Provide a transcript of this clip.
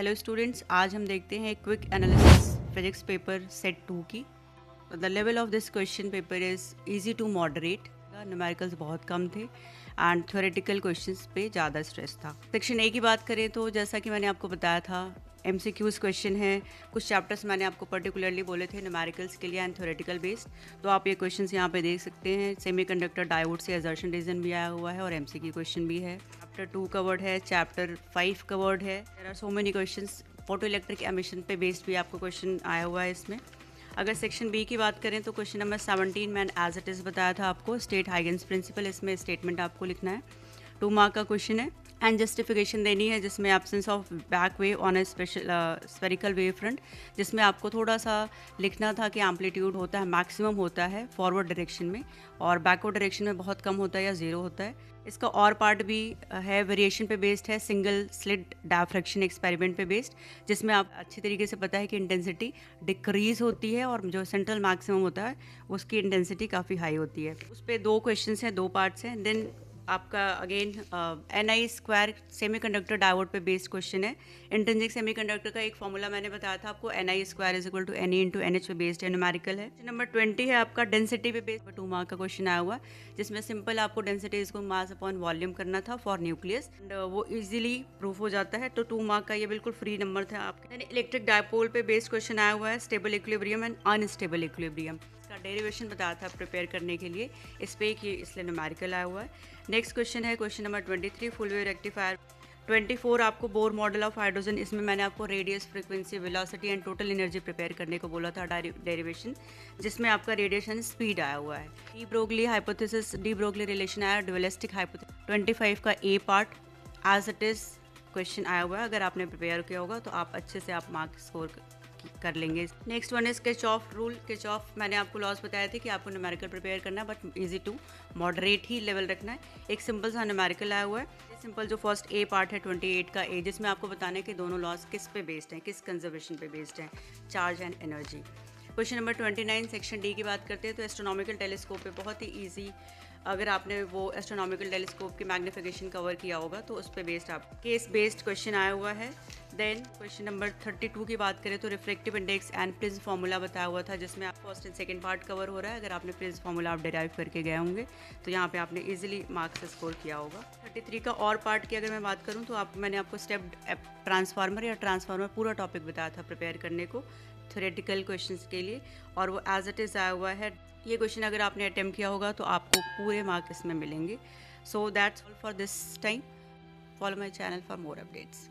Hello students, आज हम देखते हैं quick analysis physics paper set 2 की। The level of this question paper is easy to moderate. Numericals बहुत कम थे एंड थ्योरेटिकल क्वेश्चंस पे ज़्यादा स्ट्रेस था। सेक्शन ए की बात करें तो जैसा कि मैंने आपको बताया था, MCQs क्वेश्चन है। कुछ चैप्टर्स मैंने आपको पर्टिकुलरली बोले थे न्यूमेरिकल्स के लिए एंड थ्योरेटिकल बेस्ड, तो आप ये क्वेश्चंस यहाँ पे देख सकते हैं। सेमीकंडक्टर डायोड से असर्शन रीजन भी आया हुआ है और MCQ क्वेश्चन भी है। चैप्टर 2 कवर्ड है, चैप्टर 5 कवर्ड है। There are so many questions. Photo electric emission पे बेस्ड भी आपको क्वेश्चन आया हुआ है इसमें। अगर सेक्शन बी की बात करें तो क्वेश्चन नंबर 17 मैंने एज इट इज़ बताया था आपको, स्टेट हाइगेंस प्रिंसिपल। इसमें स्टेटमेंट आपको लिखना है, 2 मार्क का क्वेश्चन है एंड जस्टिफिकेशन देनी है, जिसमें absence of back wave on A special spherical wave front, जिसमें आपको थोड़ा सा लिखना था कि एम्पलीट्यूड होता है मैक्सिमम होता है फॉरवर्ड डायरेक्शन में और बैकवर्ड डायरेक्शन में बहुत कम होता है या ज़ीरो होता है। इसका और पार्ट भी है, वेरिएशन पे बेस्ड है, सिंगल स्लिट डायफ्रैक्शन एक्सपेरिमेंट पे बेस्ड, जिसमें आप अच्छी तरीके से पता है कि इंटेंसिटी डिक्रीज होती है और जो सेंट्रल मैक्सिमम होता है उसकी इंटेंसिटी काफ़ी हाई होती है। उस पर 2 क्वेश्चंस हैं, 2 पार्ट्स हैं। देन आपका again NI square semiconductor diode पे बेस्ड क्वेश्चन है। इंट्रिंसिक सेमीकंडक्टर का एक फॉर्मूला मैंने बताया था आपको, NI square is equal to NE into NH पे बेस्ड है, न्यूमेरिकल है। नंबर 20 है आपका डेंसिटी पे बेस्ड 2 मार्क का क्वेश्चन आया हुआ, जिसमें सिंपल आपको डेंसिटी इसको मास अपॉन वॉल्यूम करना था फॉर न्यूक्लियस एंड वो इजीली प्रूफ हो जाता है, तो 2 मार्क का ये बिल्कुल फ्री नंबर था आपके। इलेक्ट्रिक डायपोल पे बेस्ड क्वेश्चन आया हुआ है, stable equilibrium and unstable equilibrium का डेरिवेशन बताया था प्रिपेयर करने के लिए, इस पे एक इसलिए न्यूमेरिकल आया हुआ है। नेक्स्ट क्वेश्चन है question number 23, full wave rectifier. 24 आपको बोर मॉडल ऑफ हाइड्रोजन, इसमें मैंने आपको radius, frequency, velocity and total energy prepare करने को बोला था डेरिवेशन, जिसमें आपका रेडिएशन स्पीड आया हुआ है। De Broglie hypothesis, de Broglie relation आया, ड्यूलिस्टिक हाइपोथेसिस। 25 का A part as it is question आया हुआ है, अगर आपने प्रिपेयर किया होगा तो आप अच्छे से आप मार्क्स स्कोर कर लेंगे। Next one is sketch of rule. Sketch of मैंने आपको लॉस बताया थे कि आपको न्यूमेरिकल प्रिपेयर करना है बट इजी टू मॉडरेट ही लेवल रखना है। एक सिंपल सा न्यूमेरिकल आया हुआ है, सिंपल जो फर्स्ट ए पार्ट है 28 का ए, जिसमें आपको बताना है कि दोनों लॉस किस पे बेस्ड हैं, किस कंजर्वेशन पे बेस्ड हैं, charge and energy. Question number 29 section D की बात करते हैं तो एस्ट्रोनॉमिकल टेलीस्कोप पे बहुत ही ईजी, अगर आपने वो एस्ट्रोनॉमिकल टेलीस्कोप की मैग्निफिकेशन कवर किया होगा तो उस पर बेस्ड आप केस बेस्ड क्वेश्चन आया हुआ है। देन क्वेश्चन नंबर 32 की बात करें तो reflective index and prism formula बताया हुआ था, जिसमें आप first and second part cover हो रहा है। अगर आपने प्रिज्म फार्मूला आप डिराइव करके गए होंगे तो यहाँ पे आपने इजीली मार्क्स स्कोर किया होगा। 33 का और पार्ट की अगर मैं बात करूँ तो मैंने आपको स्टेप ट्रांसफार्मर या ट्रांसफार्मर पूरा टॉपिक बताया था प्रिपेयर करने को थ्योरेटिकल क्वेश्चंस के लिए, और वो एज इट इज़ आया हुआ है। ये क्वेश्चन अगर आपने अटेम्प्ट किया होगा तो आपको पूरे मार्क इसमें मिलेंगे। So that's all for this time. Follow my channel for more updates.